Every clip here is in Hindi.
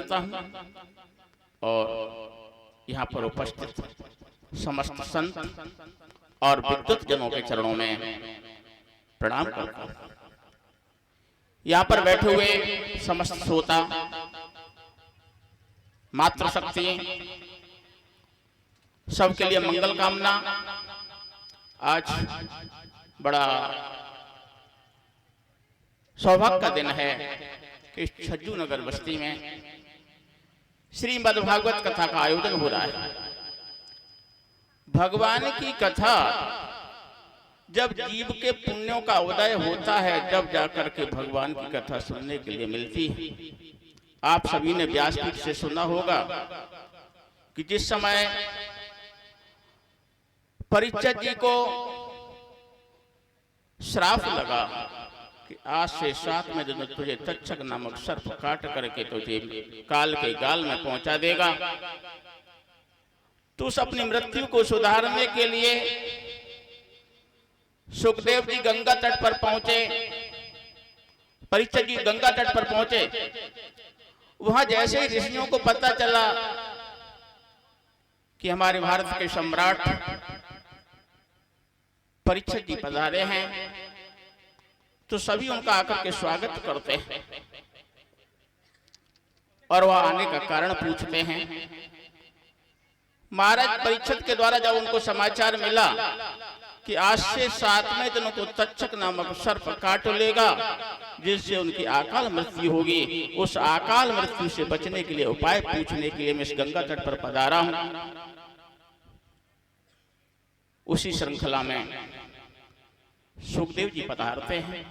करता हूँ और यहाँ पर उपस्थित समस्त संत और विद्वत जनों के चरणों में प्रणाम करता हूँ। यहाँ पर बैठे हुए समस्त श्रोता, मातृशक्ति, सबके लिए मंगल कामना। आज बड़ा सौभाग्य का दिन है कि छज्जू नगर बस्ती में श्रीमद् भागवत कथा का आयोजन हो रहा है। भगवान की कथा जब जीव के पुण्यों का उदय होता है, जब जाकर के भगवान की कथा सुनने के लिए मिलती है। आप सभी ने व्यासपीठ से सुना होगा कि जिस समय परीक्षित जी को श्राप लगा कि आज से 7वें दिन तुझे तक्षक नामक सर्प काट करके तुझे काल के गाल में पहुंचा देगा, तो उस अपनी मृत्यु को सुधारने के लिए सुखदेव जी गंगा तट पर पहुंचे। परीक्षित जी गंगा तट पर पहुंचे। वहां जैसे ही ऋषियों को पता चला कि हमारे भारत के सम्राट परीक्षित जी पधारे हैं, तो सभी उनका आकर के स्वागत करते हैं और वह आने का कारण पूछते हैं। महाराज परीक्षित के द्वारा जब उनको समाचार मिला कि आज से 7वें दिन को तक्षक नामक सर्प काट लेगा, जिससे उनकी अकाल मृत्यु होगी, उस अकाल मृत्यु से बचने के लिए उपाय पूछने के लिए मैं इस गंगा तट पर पधारा हूं। उसी श्रृंखला में सुखदेव जी पधारते हैं।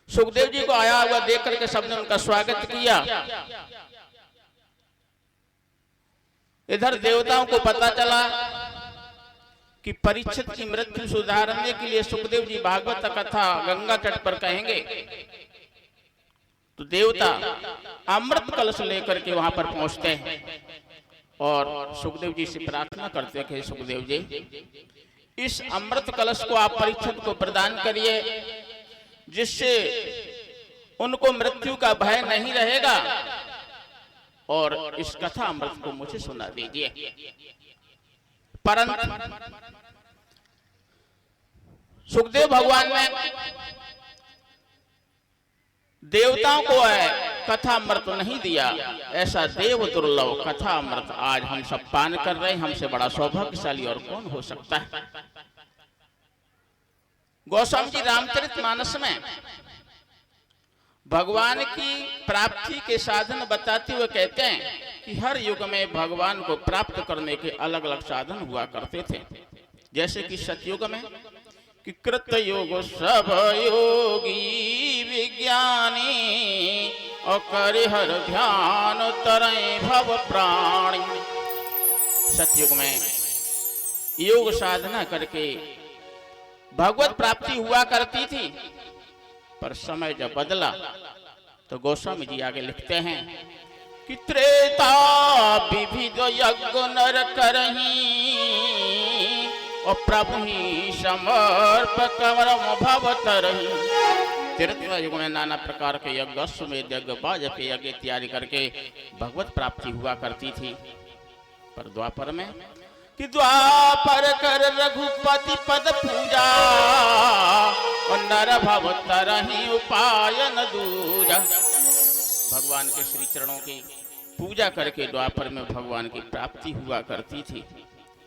सुखदेव जी को आया हुआ देख करके सबने उनका स्वागत किया। इधर देवताओं को पता चला कि परीक्षित की मृत्यु सुधारने के लिए सुखदेव जी भागवत कथा गंगा तट पर कहेंगे, तो देवता अमृत कलश लेकर के वहां पर पहुंचते हैं और सुखदेव जी से प्रार्थना करते हैं कि सुखदेव जी, इस अमृत कलश को आप परीक्षित को प्रदान करिए, जिससे उनको मृत्यु का भय नहीं रहेगा, और इस कथा अमृत को मुझे सुना दीजिए। परंतु सुखदेव भगवान ने देवताओं को कथा अमृत नहीं दिया। ऐसा देव दुर्लभ कथा अमृत आज हम सब पान कर रहे हैं। हमसे बड़ा सौभाग्यशाली और कौन हो सकता है। गोस्वामी जी रामचरितमानस में भगवान की प्राप्ति के साधन बताते हुए कहते हैं कि हर युग में भगवान को प्राप्त करने के अलग अलग साधन हुआ करते थे। जैसे कि सतयुग में कि कृत योग सब योगी विज्ञानी और करिहर ध्यान तरय भव प्राणी। सतयुग में योग साधना करके भगवत प्राप्ति हुआ करती थी, पर समय जब बदला तो गोस्वामी जी आगे लिखते हैं कि त्रेता विविध यज्ञ नर करही और प्रभु ही समर्प कवरम भवतरही। त्रेता युग में नाना प्रकार के यज्ञ, अश्वमेध यज्ञ, वाजपेयी यज्ञ इत्यादि करके भगवत प्राप्ति हुआ करती थी। पर द्वापर में कि द्वापर कर रघुपति पद पूजा और नर भव तरहि उपाय न दूजा। भगवान के श्री चरणों की पूजा करके द्वापर में भगवान की प्राप्ति हुआ करती थी।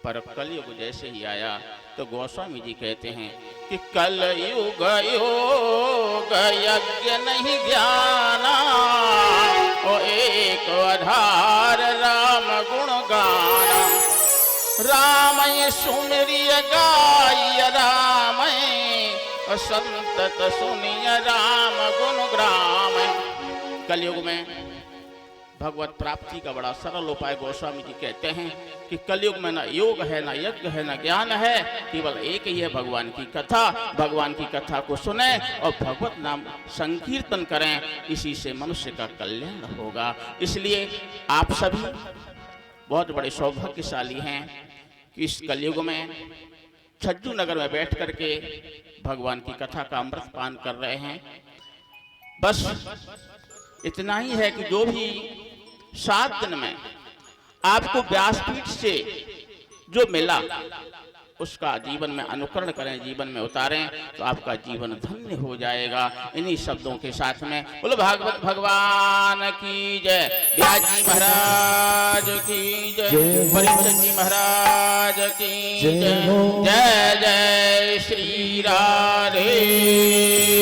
पर कलयुग जैसे ही आया तो गोस्वामी जी कहते हैं कि कलयुग योग यज्ञ नहीं ज्ञाना ओ एक आधार राम गुण गाना। रामय सुमिरिय गाय रामय संतत सुनिय राम गुण ग्राम। कलयुग में भगवत प्राप्ति का बड़ा सरल उपाय गोस्वामी जी कहते हैं कि कलयुग में ना योग है, ना यज्ञ है, ना ज्ञान है, केवल एक ही है भगवान की कथा। भगवान की कथा को सुने और भगवत नाम संकीर्तन करें, इसी से मनुष्य का कल्याण होगा। इसलिए आप सभी बहुत बड़े सौभाग्यशाली हैं कि इस कलयुग में छज्जू नगर में बैठ करके भगवान की कथा का अमृत पान कर रहे हैं। बस इतना ही है कि जो भी 7 दिन में आपको व्यासपीठ से जो मिला उसका जीवन में अनुकरण करें, जीवन में उतारें, तो आपका जीवन धन्य हो जाएगा। इन्हीं शब्दों के साथ में बोलो भागवत भगवान की जय, व्यास जी महाराज की जय, परीक्षित जी महाराज की जय। जय जय श्री राधे।